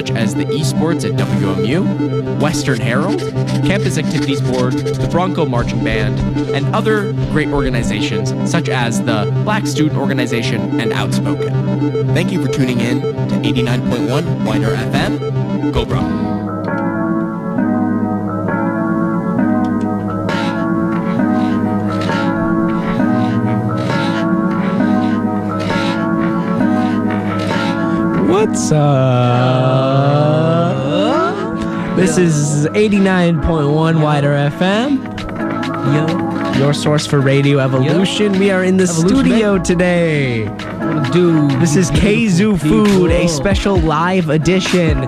such as the Esports at WMU, Western Herald, Campus Activities Board, the Bronco Marching Band, and other great organizations such as the Black Student Organization and Outspoken. Thank you for tuning in to 89.1 WIDR FM. Go Bro! What's up? This is 89.1 WIDR FM. Yo. Your source for radio evolution. We are in the studio today. This is Kzoo Food, a special live edition.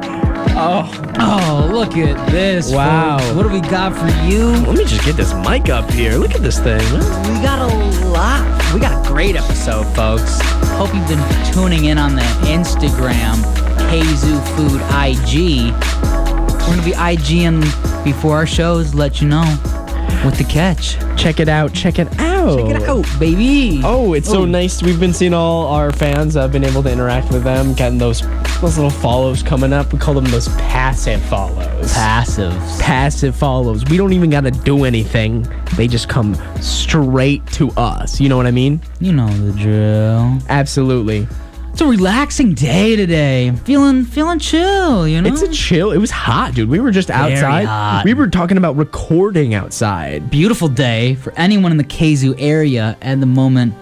Oh, look at this. Wow. Folks. What do we got for you? Let me just get this mic up here. Look at this thing. We got a lot. We got a great episode, folks. Hope you've been tuning in on the Instagram, Kzoo Food IG. We're going to be IGing before our shows, let you know what to catch. Check it out. Check it out. Check it out, baby. Oh, it's so nice. We've been seeing all our fans. I've been able to interact with them, getting those little follows coming up. We call them those passive follows. Passive follows. We don't even got to do anything. They just come straight to us. You know what I mean? You know the drill. Absolutely. It's a relaxing day today. Feeling chill, you know? It's a chill. It was hot, dude. We were just outside. Hot. We were talking about recording outside. Beautiful day for anyone in the Kzoo area at the moment.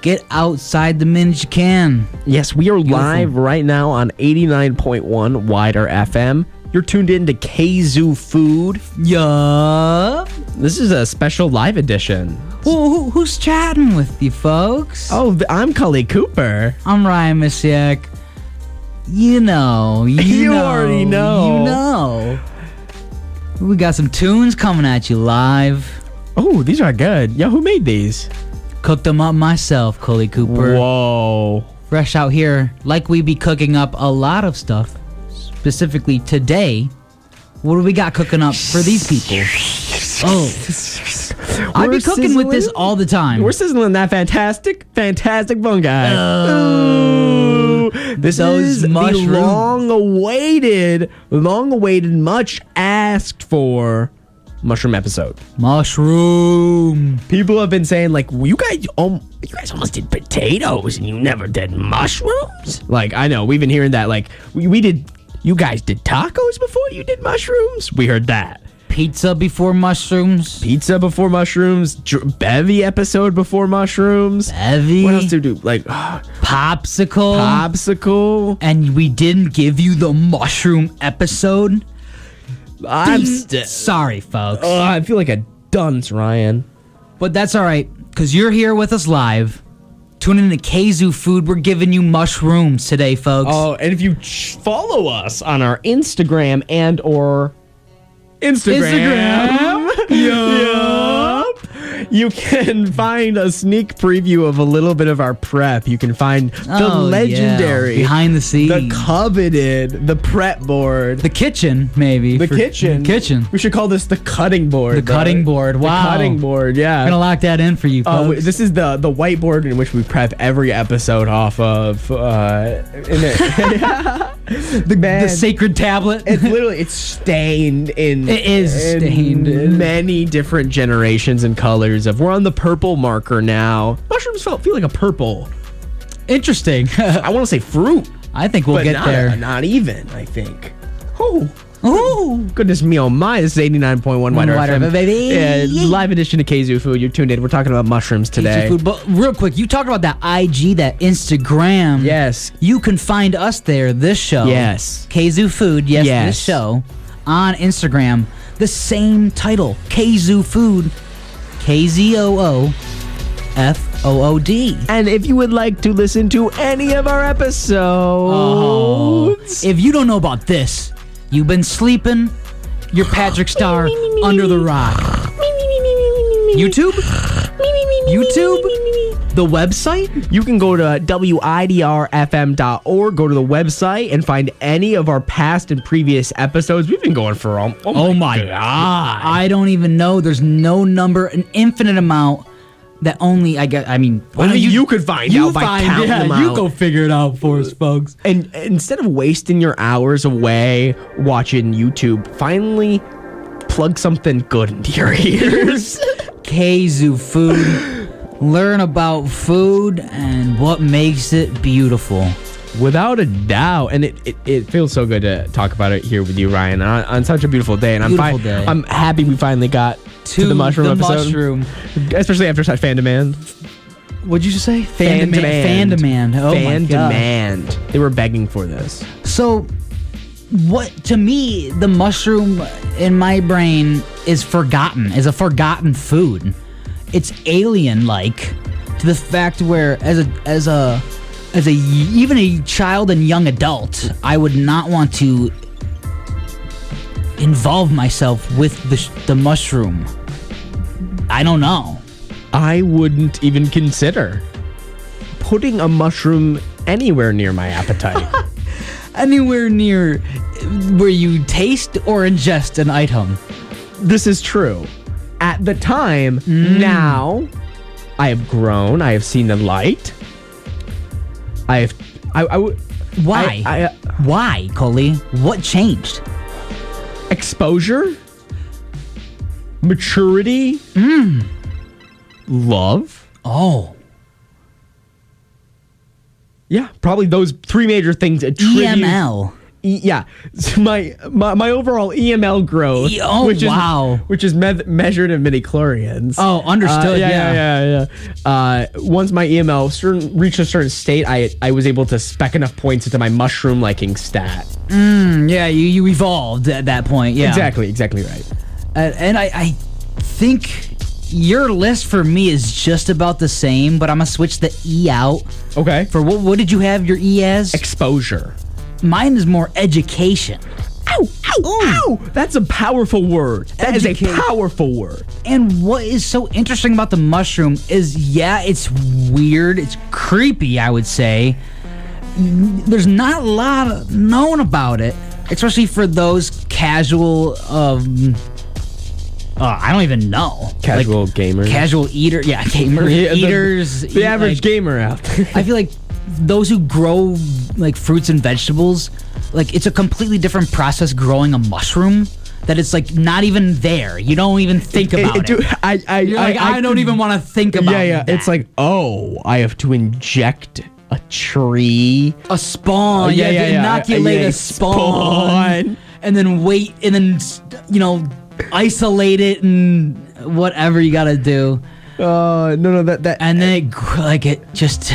Get outside the minute you can. Yes, we are live right now on 89.1 WIDR FM. You're tuned in to Kzoo Food. Yup. This is a special live edition. Well, who's chatting with you, folks? Oh, I'm Cully Cooper. I'm Ryan Misiak. You know. You already know. You know. We got some tunes coming at you live. Oh, these are good. Yo, who made these? Cooked them up myself, Cully Cooper. Whoa. Fresh out here, like we be cooking up a lot of stuff. Specifically today, what do we got cooking up for these people? Oh, I be cooking with this all the time. We're sizzling that fantastic bun guy. Oh, this is the long-awaited, much asked for mushroom episode. Mushroom. People have been saying, like, you guys almost did potatoes and you never did mushrooms. Like, I know we've been hearing that. Like, we did. You guys did tacos before you did mushrooms? We heard that. Pizza before mushrooms. Bevy episode before mushrooms. Bevy. What else do we do? Like, Popsicle. And we didn't give you the mushroom episode? I'm sorry, folks. I feel like a dunce, Ryan. But that's all right, because you're here with us live. Tune in to Kzoo Food. We're giving you mushrooms today, folks. Oh, and if you follow us on our Instagram and or Instagram. Yup. You can find a sneak preview of a little bit of our prep. You can find the legendary, behind the scenes, the coveted, the prep board, the kitchen, maybe. The kitchen. We should call this the cutting board. The cutting board. Wow. The cutting board. Yeah. I'm gonna lock that in for you, folks. This is the whiteboard in which we prep every episode off of. The sacred tablet. It's stained in. It is stained in many different generations and colors. We're on the purple marker now. Mushrooms feel like a purple. Interesting. I want to say fruit. I think we'll get there. Not even. I think. Oh, goodness me, oh my. This is 89.1 WIDR FM. Baby. Live edition of Kzoo Food. You're tuned in. We're talking about mushrooms today. Kzoo Food. But real quick, you talked about that IG, that Instagram. Yes. You can find us there, this show. Yes. Kzoo Food, yes, this show. On Instagram. The same title, Kzoo Food. KZOOFOOD. And if you would like to listen to any of our episodes, if you don't know about this, you've been sleeping, you're Patrick Star under the rock. YouTube? The website? You can go to WIDRFM.org, go to the website, and find any of our past and previous episodes. We've been going for oh my God. I don't even know. There's no number, an infinite amount. that only why Only don't you could find out by counting them out. You go figure it out for us, folks. And instead of wasting your hours away watching YouTube, finally plug something good into your ears. Kzoo Food. Learn about food and what makes it beautiful. Without a doubt. And it feels so good to talk about it here with you, Ryan, on such a beautiful day. And I'm happy we finally got to the mushroom episode. Especially after such fan demand. What'd you just say? Fan demand. Oh fan my God. demand. They were begging for this. So, to me, the mushroom in my brain is a forgotten food. It's alien-like to the fact where even a child and young adult, I would not want to involve myself with the mushroom. I don't know. I wouldn't even consider putting a mushroom anywhere near my appetite. Anywhere near where you taste or ingest an item. This is true. At the time, now, I have grown. I have seen the light. Why, Cully? What changed? Exposure, maturity, love. Oh. Yeah, probably those three major things. EML. Yeah, so my overall EML growth, which is measured in midichlorians. Oh, understood. Yeah. Once my EML reached a certain state, I was able to spec enough points into my mushroom liking stat. Yeah, you evolved at that point. Yeah, exactly right. And I think your list for me is just about the same, but I'm gonna switch the E out. Okay. For what did you have your E as? Exposure. Mine is more education. Ow! That's a powerful word. That is a powerful word. And what is so interesting about the mushroom is, it's weird. It's creepy, I would say. There's not a lot known about it, especially for those casual, I don't even know. Casual gamers. Casual eater. Yeah, gamer. Eaters. The average gamer out there. I feel like those who grow like fruits and vegetables, like it's a completely different process growing a mushroom that it's like not even there. You don't even think about it. I don't even want to think about it. Yeah. It's like, I have to inject a tree. A spawn. Inoculate a spawn. And then wait, and then, isolate it and whatever you gotta do. No, that and then it just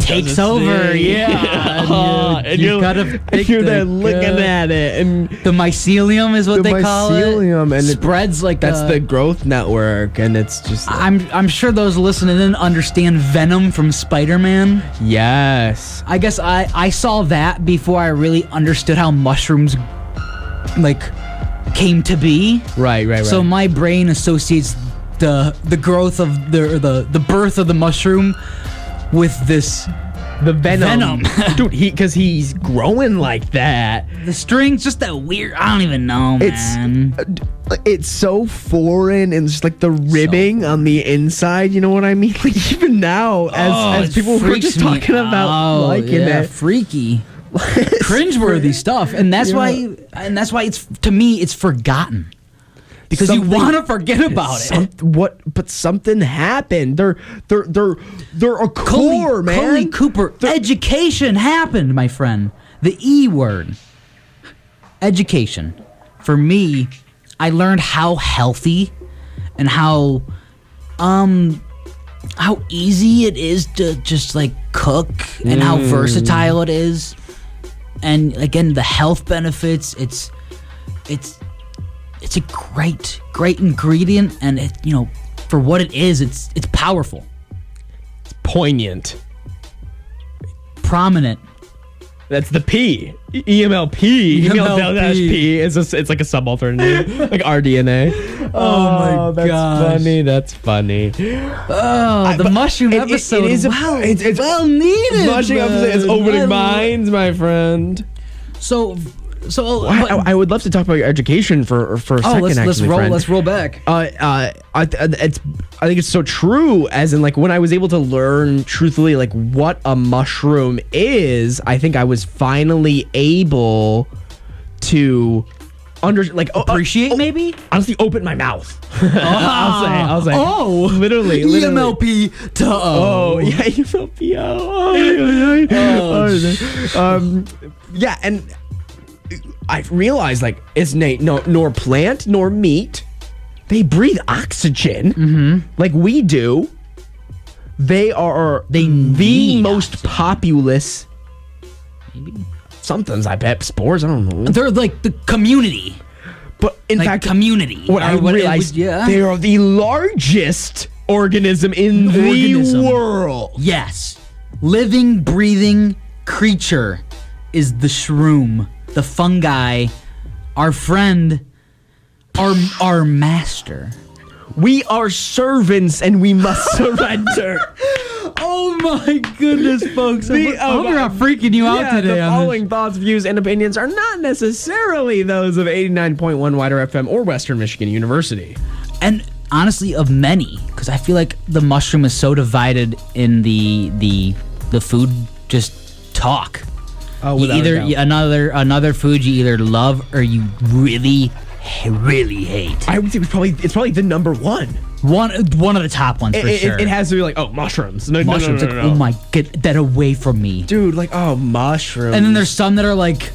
takes over. Yeah, and you gotta pick you're there looking at it, and the mycelium is what they call it. And it spreads like that's the growth network, and it's just. I'm sure those listening didn't understand Venom from Spider-Man. Yes, I guess I saw that before I really understood how mushrooms came to be. Right. So my brain associates the growth of the birth of the mushroom with the venom. Dude, because he's growing like that. The string's just that weird. I don't even know, man. It's so foreign, and just like the ribbing on the inside. You know what I mean? Like even now, as people were just talking about liking it, freaky. Cringeworthy stuff, and that's why it's, to me, it's forgotten because you want to forget about it. But something happened. They're a core, man. Cully Cooper, education happened, my friend. The E word, education. For me, I learned how healthy and how easy it is to just cook, and how versatile it is. And again, the health benefits, it's a great ingredient, and for what it is, it's powerful. It's poignant. Prominent. That's the P. EMLP. EML-P. It's like a subaltern name. Like RDNA. Oh my gosh. That's funny. Oh, the mushroom episode. It's well needed. Mushroom episode is opening minds, my friend. So, So I would love to talk about your education for a second. Let's actually, roll. friend. Let's roll back. I think it's so true. As in, like, when I was able to learn truthfully, like, what a mushroom is, I think I was finally able to Appreciate, maybe? Honestly, open my mouth. I'll say. Oh, literally. EMLP to O. Oh, yeah, EMLP. Yeah, and I've realized, like, it's nor plant nor meat. They breathe oxygen like we do. They are the most oxygen. populous. Maybe. Sometimes I bet spores. I don't know. They're like the community. But in Like fact, community. what I realized, they are the largest organism in the world. Yes. Living, breathing creature is the shroom, the fungi, our friend, our master. We are servants and we must surrender. Oh my goodness, folks. I hope we're not freaking you out today. The following thoughts, views, and opinions are not necessarily those of 89.1 WIDR FM or Western Michigan University. And honestly, of many, because I feel like the mushroom is so divided in the food just talk. Oh, you either another food you either love or you really hate. I would say it's probably the number one. One of the top ones for sure. It has to be like, oh, mushrooms. No, Mushrooms, no. oh my, get that away from me. Dude, like, oh, mushrooms. And then there's some that are like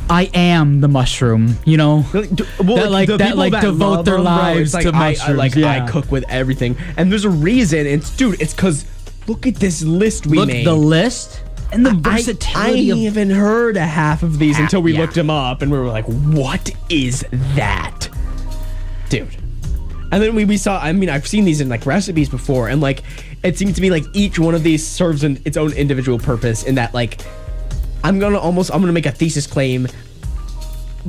I am the mushroom, you know? That devote their lives to mushrooms. I cook with everything. And there's a reason. It's because look at this list we made. The list and the versatility I ain't even heard a half of these until we looked them up and we were like, what is that? Dude. And then we saw, I mean, I've seen these in like recipes before, and like it seems to me like each one of these serves its own individual purpose in that, like, I'm gonna make a thesis claim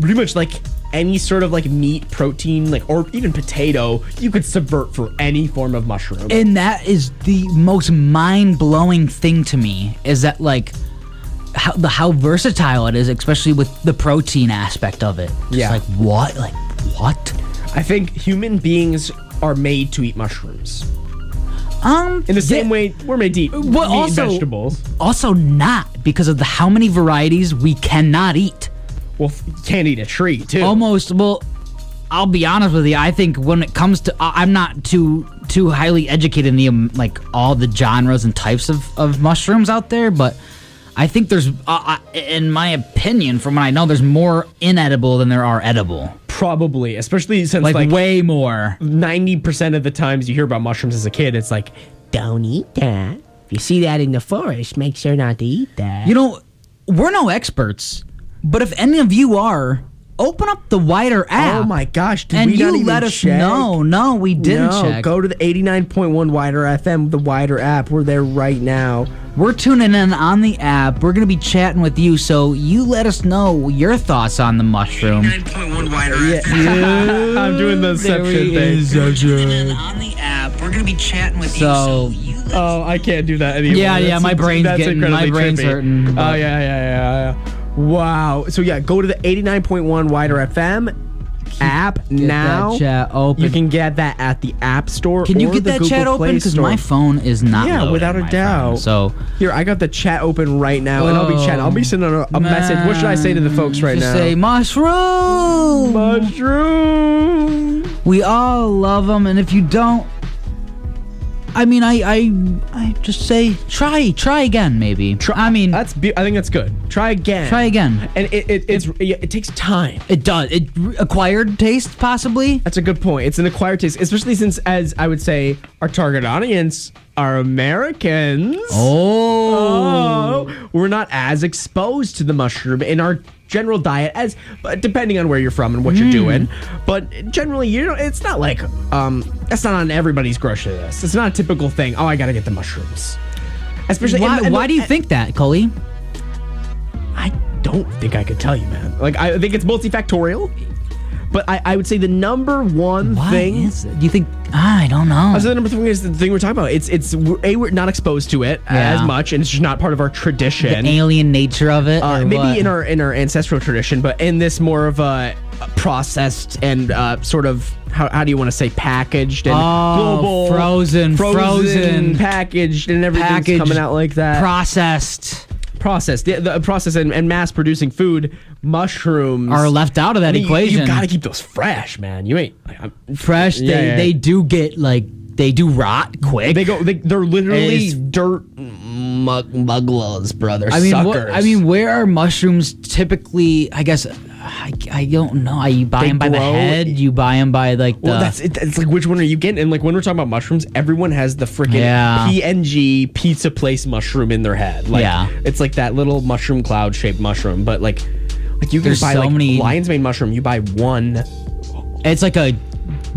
pretty much like any sort of like meat, protein, like, or even potato, you could subvert for any form of mushroom. And that is the most mind-blowing thing to me, is that like how versatile it is, especially with the protein aspect of it. Yeah. Like what? I think human beings are made to eat mushrooms. In the same way we're made to eat meat and vegetables. Also not, because of how many varieties we cannot eat. Well, you can't eat a tree, too. I'll be honest with you. I think when it comes to, I'm not too highly educated in the like all the genres and types of mushrooms out there, but I think there's, in my opinion, from what I know, there's more inedible than there are edible. Probably, especially since like way more. 90% of the times you hear about mushrooms as a kid, it's like, don't eat that. If you see that in the forest, make sure not to eat that. You know, we're no experts. But if any of you are, open up the WIDR app. Oh my gosh, did we not even let us check? No, we didn't check. Go to the 89.1 WIDR FM, the WIDR app. We're there right now. We're tuning in on the app. We're going to be chatting with you, so you let us know your thoughts on the mushroom. 89.1 WIDR FM. I'm doing the Inception thing. Tuning in on the app. We're going to be chatting with so, you. Oh, I can't do that anymore. Yeah, my brain's hurting. Oh, yeah. Wow. So yeah, go to the 89.1 WIDR FM app now. That chat open. You can get that at the App Store. Can you or get the that Google chat open? Play Because Store. my phone is not. Yeah, without a doubt. Phone, so here, I got the chat open right now, and I'll be chatting. I'll be sending a message. What should I say to the folks right now? Say mushroom. Mushroom. We all love them, and if you don't, I mean, I just say try again, maybe. I think that's good. Try again. And it takes time. It does. Acquired taste, possibly. That's a good point. It's an acquired taste, especially since, as I would say, our target audience are Americans. Oh, we're not as exposed to the mushroom in our general diet, as depending on where you're from and what you're doing, but generally, it's not like that's not on everybody's grocery list. It's not a typical thing. Oh, I gotta get the mushrooms. Especially why do you think that, Cully? I don't think I could tell you, man. Like, I think it's multifactorial. But I would say the number one thing. Do you think? I don't know. I would say the number thing is the thing we're talking about. We're not exposed to it as much, and it's just not part of our tradition. The alien nature of it. Maybe what? in our ancestral tradition, but in this more of a processed and sort of how do you want to say packaged and global, frozen, packaged, and everything's coming out like that. Processed. The process and mass producing food, mushrooms are left out of that equation. You gotta keep those fresh, man. You ain't fresh. They do get they do rot quick. They're literally dirt mugglers, brother. Suckers. Where are mushrooms typically? I guess I don't know. You buy them by the head. You buy them by it's like which one are you getting? And like when we're talking about mushrooms, everyone has the freaking PNG pizza place mushroom in their head. It's like that little mushroom cloud shaped mushroom, but like you can buy lion's mane mushroom. You buy one. It's like a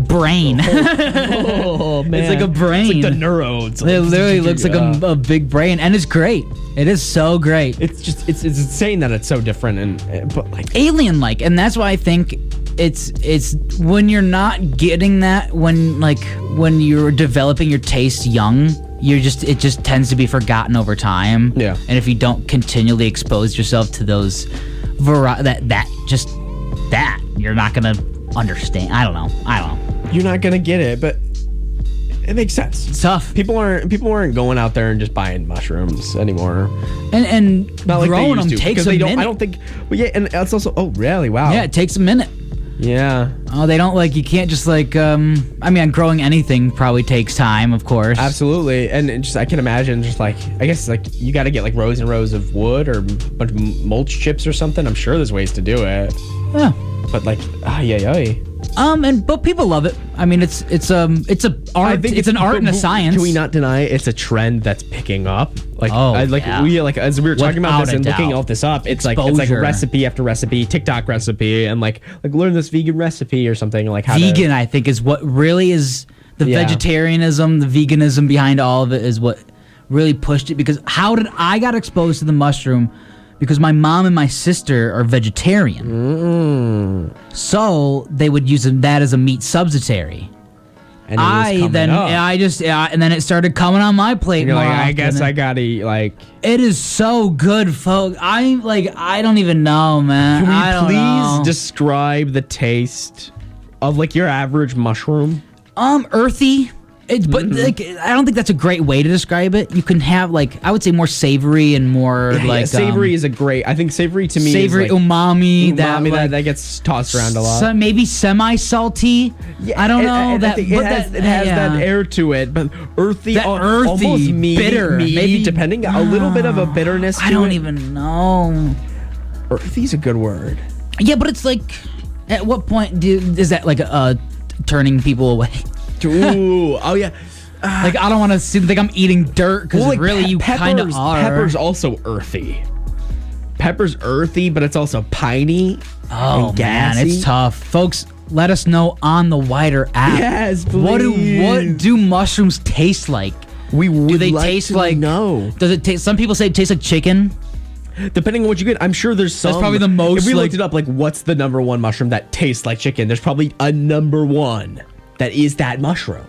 brain. Oh man, it's like a brain. It's like the neurons. It literally looks like a big brain, and it's great. It is so great. It's insane that it's so different but like alien like, and that's why I think it's when you're not getting that when you're developing your taste young. It just tends to be forgotten over time. Yeah. And if you don't continually expose yourself to those you're not gonna understand. I don't know. You're not gonna get it, but it makes sense. It's tough. People aren't going out there and just buying mushrooms anymore. And not growing like them takes a minute. I don't think. Well, yeah, and it's also. Oh, really? Wow. Yeah, it takes a minute. Yeah. Oh, they don't you can't just growing anything probably takes time, of course. Absolutely. And I can imagine I guess you got to get rows and rows of wood or a bunch of mulch chips or something. I'm sure there's ways to do it. Yeah. But but people love it. I mean, it's an art. It's an art and a science. Can we not deny it's a trend that's picking up? As we were talking about this and looking all this up, it's like recipe after recipe, TikTok recipe, and learn this vegan recipe or something vegan. I think is what really is the vegetarianism, the veganism behind all of it is what really pushed it. Because how did I got exposed to the mushroom? Because my mom and my sister are vegetarian. So they would use that as a meat substitute. And then it started coming on my plate. You're I guess I gotta eat It is so good, folks. I don't even know, man. Can we please describe the taste of your average mushroom? Earthy. But I don't think that's a great way to describe it. You can have I would say more savory and more savory is a great. I think savory to me savory is umami that gets tossed around a lot. Maybe semi-salty. Yeah, I don't know that. It has that air to it, but earthy, almost bitter, maybe depending a little bit of a bitterness. To I don't even know. Earthy's a good word. Yeah, but it's at what point is that turning people away? Ooh, oh yeah. I don't want to think I'm eating dirt because really you kind of are. Pepper's also earthy. Pepper's earthy, but it's also piney. Oh man, it's tough, folks. Let us know on the WIDR app. Yes, please. What do mushrooms taste like? Do they taste like? No. Does it taste? Some people say it tastes like chicken. Depending on what you get, I'm sure there's some. That's probably the most. If we looked it up, what's the number one mushroom that tastes like chicken? There's probably a number one. That is that mushroom.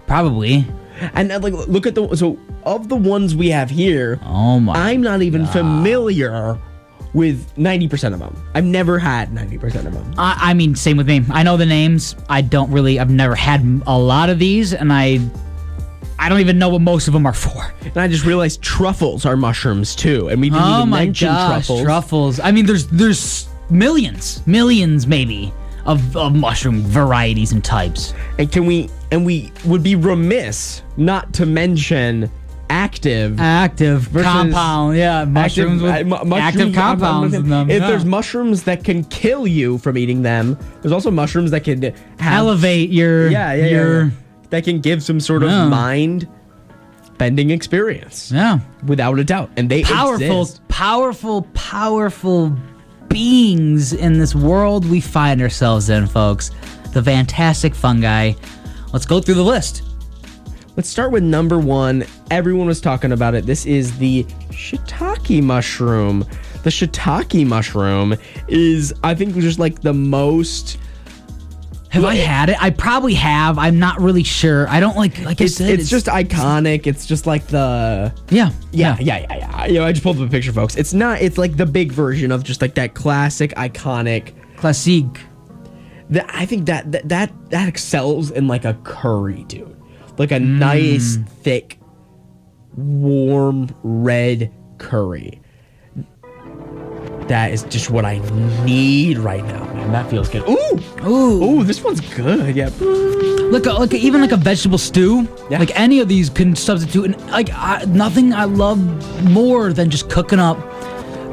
Probably. And look at of the ones we have here, I'm not even familiar with 90% of them. I've never had 90% of them. I mean, same with me. I know the names. I've never had a lot of these, and I don't even know what most of them are for. And I just realized truffles are mushrooms too, and we didn't even mention truffles. I mean, there's millions maybe. Of mushroom varieties and types. And we would be remiss not to mention active compound. Yeah, mushrooms with active compounds in them. If there's mushrooms that can kill you from eating them, there's also mushrooms that can elevate your that can give some sort of mind bending experience. Yeah, without a doubt. And they exist. Powerful beings in this world we find ourselves in, folks. The fantastic fungi. Let's go through the list. Let's start with number one. Everyone was talking about it. This is the shiitake mushroom. The shiitake mushroom is, I think, just the most Have I had it? I probably have. I'm not really sure. I don't like I said. It's just iconic. It's just like the Yeah. You know, I just pulled up a picture, folks. It's not. It's like the big version of just like that classic, iconic. Classique. I think that excels in like a curry, dude. Like a nice, thick, warm red curry. That is just what I need right now, man. That feels good. Ooh, this one's good. Yeah. Even like a vegetable stew. Yeah. Like any of these can substitute. And like nothing I love more than just cooking up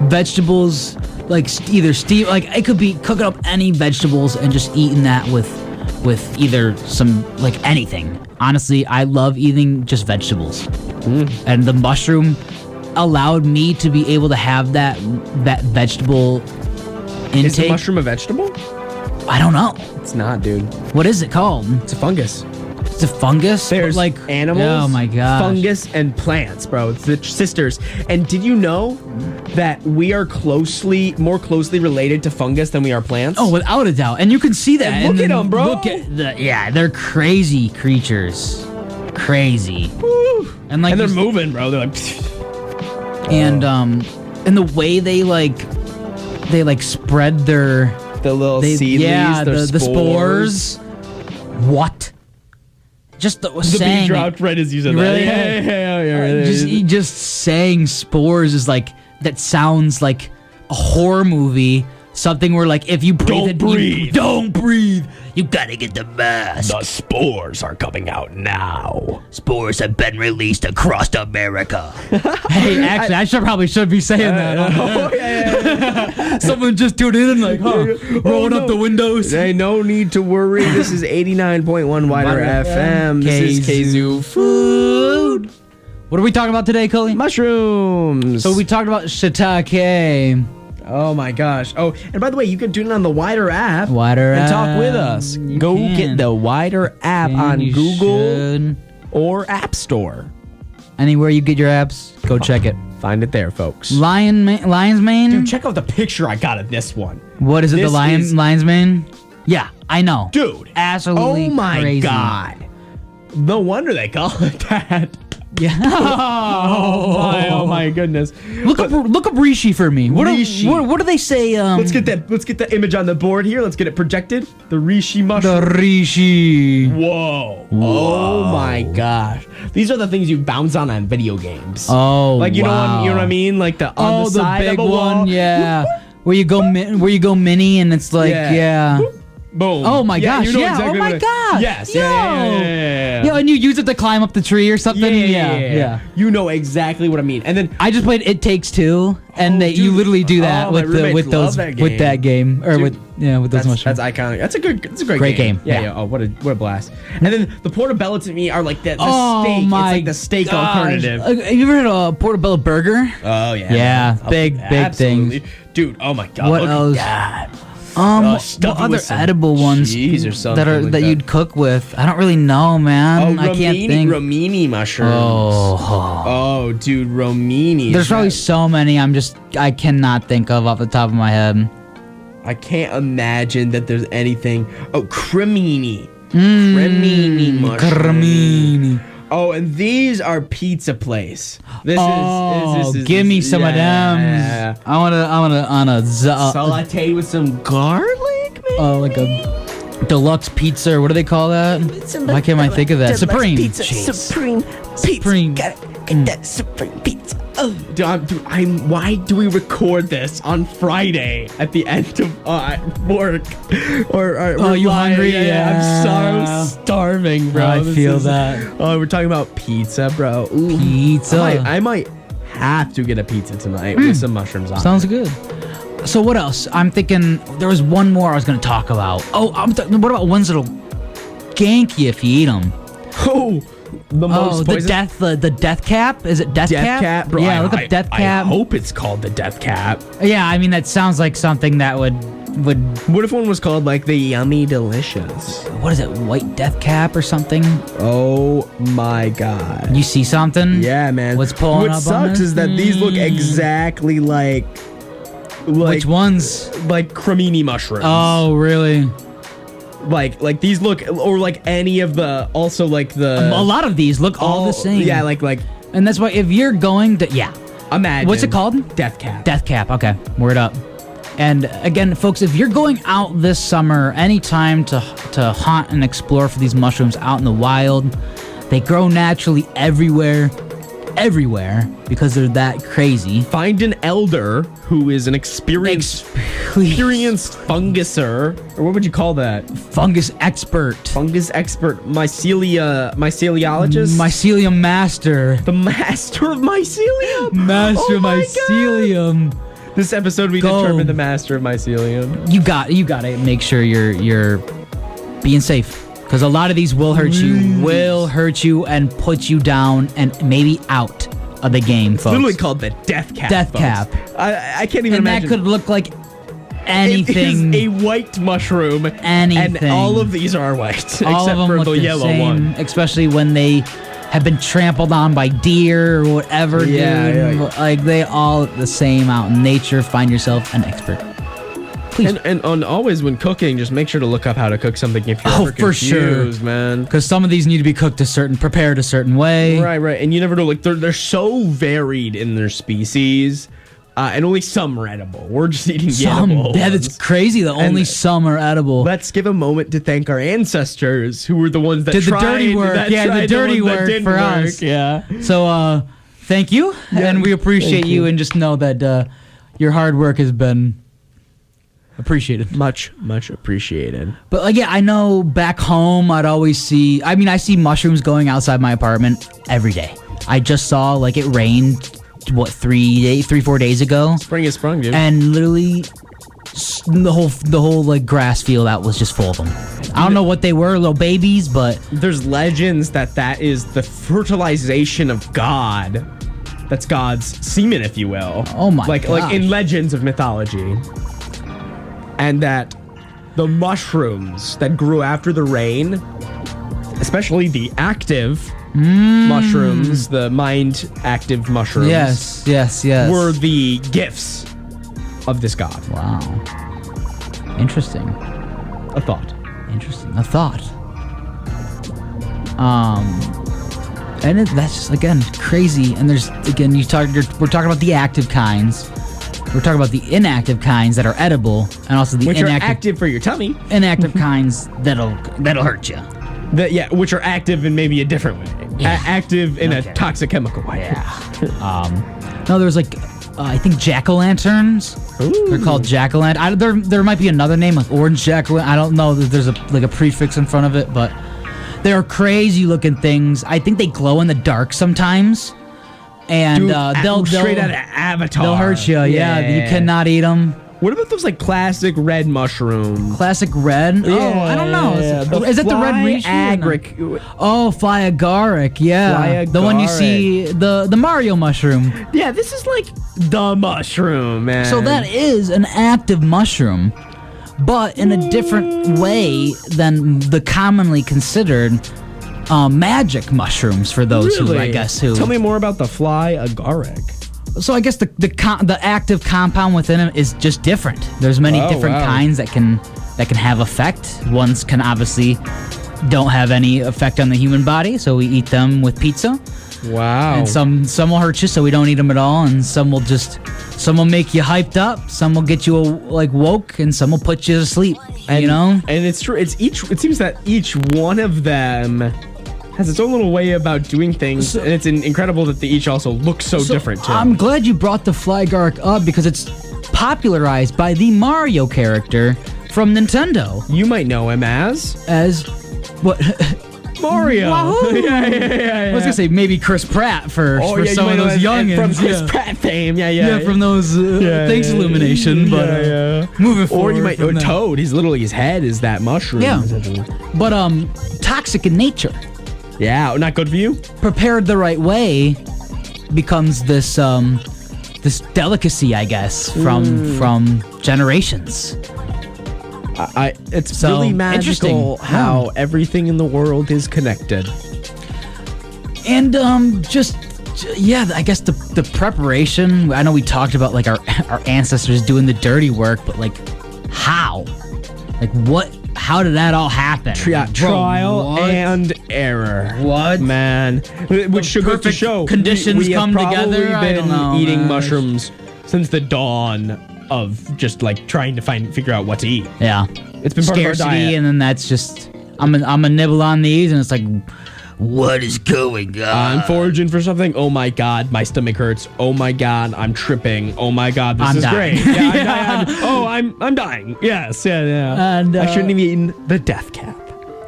vegetables. Like either steam. Like it could be cooking up any vegetables and just eating that with either some like anything. Honestly, I love eating just vegetables. And the mushroom allowed me to be able to have that vegetable intake. Is the mushroom a vegetable? I don't know. It's not, dude. What is it called? It's a fungus. It's a fungus? There's like animals, oh my gosh. fungus, and plants, bro. It's the sisters. And did you know that we are more closely related to fungus than we are plants? Oh, without a doubt. And you can see that. And look at them, bro. Look at they're crazy creatures. Crazy. Woo. And like they're moving, bro. They're like and the way they spread their the little seedlings, the spores. What? Just the saying bee dropped right as you said really? that. Yeah. Just saying spores is like that sounds like a horror movie. Something where like if you breathe, don't breathe. You gotta get the mask. The spores are coming out now. Spores have been released across America. Hey, actually, I probably should be saying that. Oh, yeah. Someone just tuned in and like, rolling up the windows. Hey, no need to worry. This is 89.1 WIDR FM. This is Kzoo Food. What are we talking about today, Cully? Mushrooms. So we talked about shiitake. Oh my gosh. Oh, and by the way, you can tune in on the WIDR app. And talk with us. Go get the WIDR app on Google or App Store. Anywhere you get your apps, go check it. Find it there, folks. Lion's mane? Dude, check out the picture I got of this one. What is it, lion's mane? Yeah, I know. Dude. Absolutely Oh my crazy. God. No wonder they call it that. Yeah. Oh my goodness. Look up Rishi for me. What do they say? Let's get the image on the board here. Let's get it projected. The Rishi mushroom. The Rishi. Whoa. Oh my gosh. These are the things you bounce on video games. Oh, like you wow. know what I mean? Like the on the side big of a wall. one, yeah. where you go mini and it's like yeah. Boom. Oh my gosh! You know yeah. exactly Oh my gosh! Yes. Yo. Yeah. Yeah, and you use it to climb up the tree or something. Yeah. You know exactly what I mean. And then I just played It Takes Two, and you literally do that with that game or with those mushrooms. That's iconic. That's a great game. Yeah. Oh, what a blast! And then the portobello to me are like the steak. It's like the steak alternative. Have you ever had a portobello burger? Oh yeah. Yeah, big absolutely. thing. Dude, oh my god. What else? What other edible ones that you'd cook with? I don't really know, man. I can't think. Romini mushrooms. Oh, dude, romini. There's probably so many. I cannot think of off the top of my head. I can't imagine that there's anything. Oh, cremini. Cremini mushrooms. Cremini. Oh, and these are pizza place. This is give me some of them. Yeah. I want to sauteed with some garlic, man. Like a deluxe pizza, or what do they call that? Why can't I think of that? Supreme pizza. Jeez. Supreme. Gotta get that supreme pizza. Oh, dude, why do we record this on Friday at the end of work? Or you hungry? Yeah. I'm so starving, bro. I feel that. Oh, we're talking about pizza, bro. Ooh. Pizza. I might have to get a pizza tonight with some mushrooms on. Sounds good. So what else? I'm thinking there was one more I was going to talk about. Oh, what about ones that'll gank you if you eat them? Oh. The death cap? Is it death cap? Bro, yeah, look up death cap. I hope it's called the death cap. Yeah, I mean that sounds like something that would. What if one was called like the yummy delicious? What is it? White death cap or something? Oh my god! You see something? Yeah, man. What's pulling up? What sucks is that these look exactly like. Which ones? Like cremini mushrooms. Oh, really? like these look, or like any of the, also like the A lot of these look all the same. Yeah, like And that's why if you're going to, imagine. What's it called? Death Cap. Death Cap. Okay, word up. And again, folks, if you're going out this summer, anytime to hunt and explore for these mushrooms out in the wild, they grow naturally everywhere, because they're that crazy. Find an elder who is an experienced funguser, or what would you call that? Fungus expert. Fungus expert, myceliologist? Mycelium master. The master of mycelium? Master Oh of my mycelium. God. This episode we determined the master of mycelium. You got to make sure you're being safe. Because a lot of these will hurt you and put you down and maybe out of the game, folks. It's literally called the Death Cap. Death folks. Cap. I can't even and imagine. that could look like anything. It is a white mushroom. Anything. And all of these are white, all except of them for look the yellow same, one. especially when they have been trampled on by deer or whatever. Yeah, dude. yeah. Like they all look the same out in nature. Find yourself an expert. Please. And always when cooking, just make sure to look up how to cook something if you're ever for sure, confused, man. Because some of these need to be cooked prepared a certain way. Right. And you never know, like they're so varied in their species, and only some are edible. We're just eating the edible Yeah, ones. that's crazy that only some are edible. Let's give a moment to thank our ancestors who were the ones that Did the tried, dirty work. that Yeah, tried the dirty ones that work didn't for work. us. Yeah. So, thank you, and we appreciate you, and just know that your hard work has been appreciated. Much appreciated. But I know back home I'd always see, I see mushrooms going outside my apartment every day. I just saw, it rained, 3-4 days ago. Spring is sprung, dude. And literally the whole grass field out was just full of them. I don't know what they were, little babies, but there's legends that is the fertilization of God. That's God's semen, if you will. Oh my like gosh. in legends of mythology. And that the mushrooms that grew after the rain, especially the active mushrooms, the mind active mushrooms. Yes. Were the gifts of this god. Wow. Interesting. A thought. And that's just, again, crazy. And there's, again, we're talking about the active kinds. We're talking about the inactive kinds that are edible, and also the Which are active for your tummy. inactive kinds that'll hurt you. Which are active in maybe a different way. Yeah. Active in a toxic chemical way. Yeah. No, there's I think jack-o'-lanterns. Ooh. They're called jack-o'-lantern. There might be another name, like orange jack-o'-lantern. I don't know that there's a prefix in front of it, but they're crazy-looking things. I think they glow in the dark sometimes. And Dude, they'll straight out of Avatar. They'll hurt you. Yeah, you cannot eat them. What about those classic red mushrooms? Classic red? Oh, I don't know. Is it the red reishi? Oh, fly agaric. Yeah, the one you see, the Mario mushroom. Yeah, this is the mushroom, man. So that is an active mushroom, but in a different way than the commonly considered magic mushrooms for those who. Tell me more about the fly agaric. So I guess the active compound within it is just different. There's many different kinds that can have effect. Ones can obviously don't have any effect on the human body, so we eat them with pizza. Wow. And some will hurt you, so we don't eat them at all. And some will make you hyped up. Some will get you woke, and some will put you to sleep. And it's true. It seems that each one of them has its own little way about doing things, and it's incredible that they each also look so different too. I'm glad you brought the fly agaric up because it's popularized by the Mario character from Nintendo. You might know him as what? Mario. Wahoo! Yeah. I was gonna say maybe Chris Pratt for some of those youngins. From Chris Pratt fame. Yeah, from those thanks Illumination. But moving forward, or you might know Toad. He's literally his head is that mushroom. Yeah, but toxic in nature. Yeah, not good for you. Prepared the right way becomes this delicacy, I guess, from generations. It's really magical how everything in the world is connected. And I guess the preparation. I know we talked about our ancestors doing the dirty work, but how? What how did that all happen? Trial What? and error. What? Man. Which should go to perfect show. conditions we have come probably together? I been don't know, eating man. mushrooms since the dawn of just like trying to figure out what to eat. Yeah. It's been part of our Scarcity, diet. and then that's just I'm a nibble on these, and it's like, what is going on? I'm foraging for something. Oh my god, my stomach hurts. Oh my god, I'm tripping. Oh my god, this I'm is dying. great. Yeah, Yeah. I'm dying. Yes, yeah. And, I shouldn't have eaten the death cap.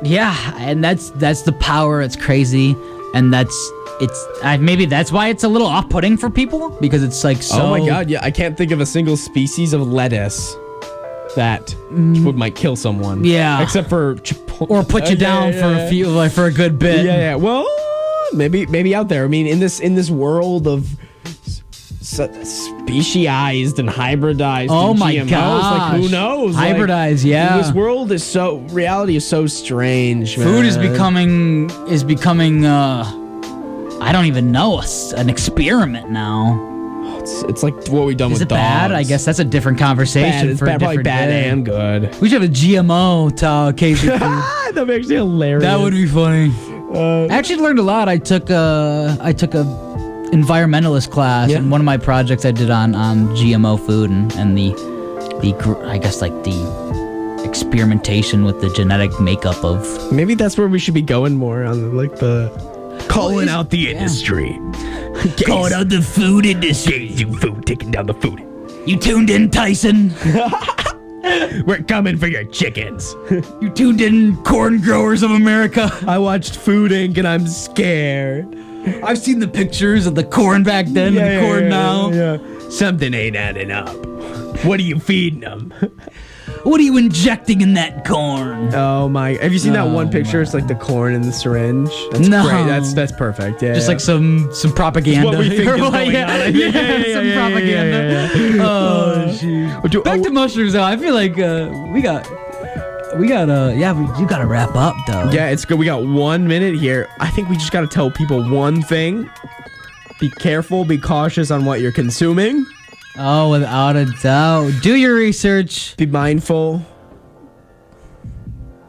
Yeah, and that's the power. It's crazy, and maybe that's why it's a little off-putting for people, because it's like so. Oh my god, yeah, I can't think of a single species of lettuce that might kill someone. Yeah. Except for Or put you down for a good bit. Yeah. Well, maybe out there. I mean, in this world of speciesized and hybridized. Oh and my GMOs, gosh. like who knows? Hybridized, yeah. This world is reality is so strange. Food is man. becoming. I don't even know, an experiment now. It's like what we've done Is with it bad? dogs. I guess that's a different conversation Bad. It's for bad, a probably different bad day. and good. We should have a GMO to Kzoo Food. That'd be actually hilarious. That would be funny. I actually learned a lot. I took a environmentalist class, and one of my projects I did on GMO food and the I guess like the experimentation with the genetic makeup of. Maybe that's where we should be going more on like the calling out the industry. Calling out the food industry. Kzoo Food taking down the food. You tuned in, Tyson? We're coming for your chickens. You tuned in, corn growers of America? I watched Food Inc. and I'm scared. I've seen the pictures of the corn back then and the corn now. Yeah. Something ain't adding up. What are you feeding them? What are you injecting in that corn? Oh my! Have you seen that one picture? It's like the corn in the syringe. That's No. great. That's perfect. Yeah, Just yeah. like some propaganda. What we think is Or what- going on. I think. Some propaganda. Oh, jeez. Back to mushrooms, though. I feel like you gotta wrap up, though. Yeah, it's good. We got 1 minute here. I think we just gotta tell people one thing. Be careful, be cautious on what you're consuming. Oh, without a doubt. Do your research. Be mindful.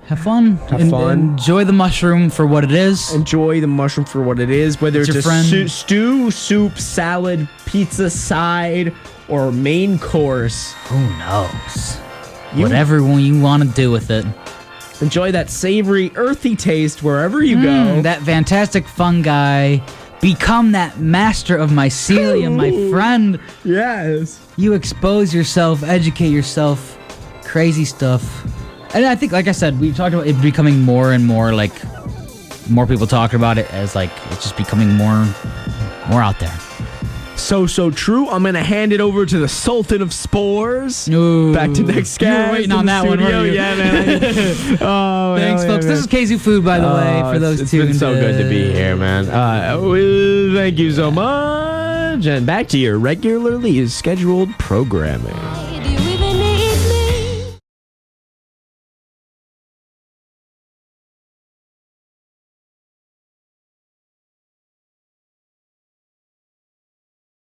Have fun. Have fun. Enjoy the mushroom for what it is. Enjoy the mushroom for what it is, whether It's it's your a friend. stew, soup, salad, pizza side, or main course. Who knows? Whatever you want to do with it. Enjoy that savory, earthy taste wherever you go. That fantastic fungi. Become that master of mycelium, my friend. Yes. You expose yourself, educate yourself, crazy stuff. And I think, like I said, we talked about it becoming more and more like more people talking about it as like it's just becoming more out there. So true. I'm gonna hand it over to the Sultan of Spores. Ooh. Back to next You guy. were waiting on that one, weren't you? Yeah, man. Oh, Thanks, folks. This is Kzoo Food, by the way, for those It's tuned been so good to be in. here, man. Well, thank you so much. And back to your regularly scheduled programming.